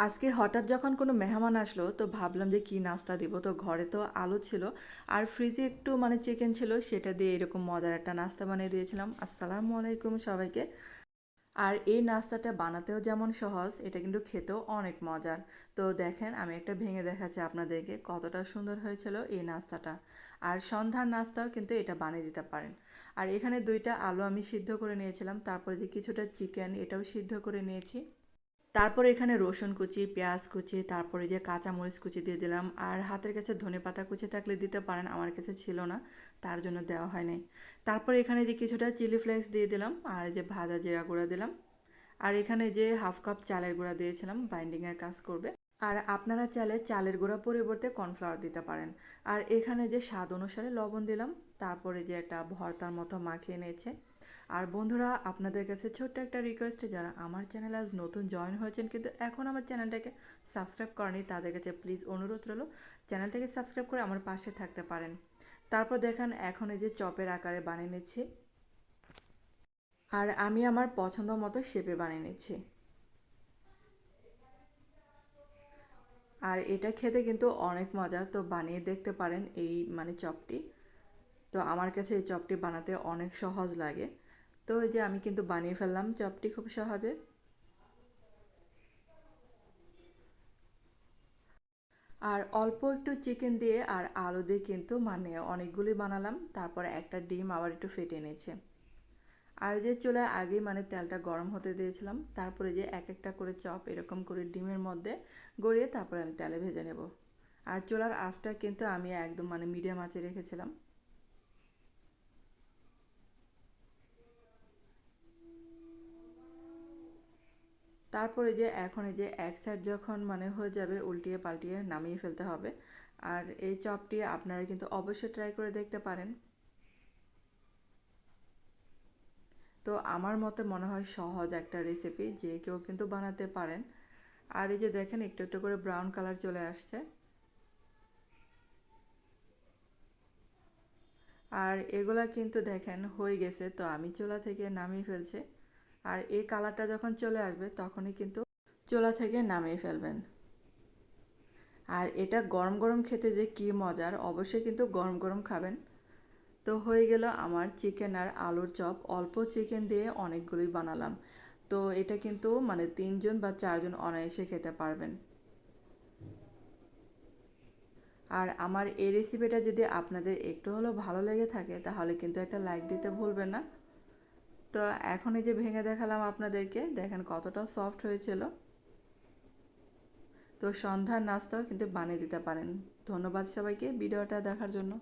আজকে হঠাৎ যখন কোনো মেহমান আসলো তো ভাবলাম যে কি নাস্তা দিব, তো ঘরে তো আলু ছিল আর ফ্রিজে একটু চিকেন ছিল, সেটা দিয়ে এরকম মজার একটা নাস্তা বানিয়ে দিয়েছিলাম। আসসালামু আলাইকুম সবাইকে। আর এই নাস্তাটা বানাতেও যেমন সহজ, এটা কিন্তু খেতেও অনেক মজার। তো দেখেন আমি একটা ভেঙে দেখাচ্ছি আপনাদেরকে কতটা সুন্দর হয়েছিল এই নাস্তাটা। আর সন্ধ্যার নাস্তাও কিন্তু এটা বানিয়ে দিতে পারেন। আর এখানে দুইটা আলু আমি সিদ্ধ করে নিয়েছিলাম, তারপরে যে কিছুটা চিকেন এটাও সিদ্ধ করে নিয়েছি। তারপরে এখানে রসুন কুচি, পেঁয়াজ কুচি, তারপরে যে কাঁচামরিচ কুচি দিয়ে দিলাম। আর হাতের কাছে ধনেপাতা কুচি থাকলে দিতে পারেন, আমার কাছে ছিল না, তার জন্য দেওয়া হয় নাই। তারপরে এখানে যে কিছুটা চিলি ফ্লেক্স দিয়ে দিলাম আর যে ভাজা জিরা গুঁড়া দিলাম। আর এখানে যে হাফ কাপ চালের গুঁড়া দিয়েছিলাম, বাইন্ডিংয়ের কাজ করবে। আর আপনারা চাইলে চালের গুঁড়া পরিবর্তে কর্নফ্লাওয়ার দিতে পারেন। আর এখানে যে স্বাদ অনুসারে লবণ দিলাম। তারপরে যে একটা ভর্তার মতো মাখিয়ে নিয়েছে। আর বন্ধুরা, আপনাদের কাছে ছোট্ট একটা রিকোয়েস্ট, যারা আমার চ্যানেলে আজ নতুন জয়েন হয়েছেন কিন্তু এখন আমার চ্যানেলটাকে সাবস্ক্রাইব করেনি, তাদের কাছে প্লিজ অনুরোধ রইল চ্যানেলটাকে সাবস্ক্রাইব করে আমার পাশে থাকতে পারেন। তারপর দেখেন এখন এই যে চপের আকারে বানিয়ে নিচ্ছি। আর আমি আমার পছন্দ মতো শেপে বানিয়ে নিচ্ছি। আর এটা খেতে কিন্তু অনেক মজা, তো বানিয়ে দেখতে পারেন এই চপটি। তো আমার কাছে এই চপটি বানাতে অনেক সহজ লাগে। তো এই যে আমি কিন্তু বানিয়ে ফেললাম চপটি খুব সহজে। আর অল্প একটু চিকেন দিয়ে আর আলু দিয়ে কিন্তু অনেকগুলি বানালাম, তারপরে একটা ডিম আবার একটু ফেটে নিয়েছে। আর যে চুলায় আগে তেলটা গরম হতে দিয়েছিলাম, তারপরে যে এক একটা করে চপ এরকম করে ডিমের মধ্যে গড়িয়ে তারপরে আমি তেলে ভেজে নেব। আর চুলার আঁচটা কিন্তু আমি একদম মিডিয়াম আঁচে রেখেছিলাম। তারপরে যে এখন এই যে এক সাইড যখন হয়ে যাবে, উল্টিয়ে পাল্টিয়ে নামিয়ে ফেলতে হবে। আর এই চপটি আপনারা কিন্তু অবশ্যই ট্রাই করে দেখতে পারেন। তো আমার মতে মনে হয় সহজ একটা রেসিপি, যে কেউ কিন্তু বানাতে পারেন। আর এই যে দেখেন একটু একটু করে ব্রাউন কালার চলে আসছে। আর এগুলা কিন্তু দেখেন হয়ে গেছে, তো আমি চুলা থেকে নামিয়ে ফেলছি। আর এই কালারটা যখন চলে আসবে তখনই কিন্তু চুলা থেকে নামিয়ে ফেলবেন। আর এটা গরম গরম খেতে যে কি মজার, অবশ্যই কিন্তু গরম গরম খাবেন। তো হয়ে গেল আমার চিকেন আর আলুর চপ, অল্প চিকেন দিয়ে অনেকগুলোই বানালাম। তো এটা কিন্তু তিনজন বা চারজন অনায়াসে খেতে পারবেন। আর আমার এই রেসিপিটা যদি আপনাদের একটু হলেও ভালো লেগে থাকে তাহলে কিন্তু একটা লাইক দিতে ভুলবেন না। তো এখন এই যে ভেঙে দেখালাম আপনাদেরকে, দেখেন কতটা সফট হয়েছিল। তো সন্ধ্যার নাস্তাও কিন্তু বানিয়ে দিতে পারেন। ধন্যবাদ সবাইকে ভিডিওটা দেখার জন্য।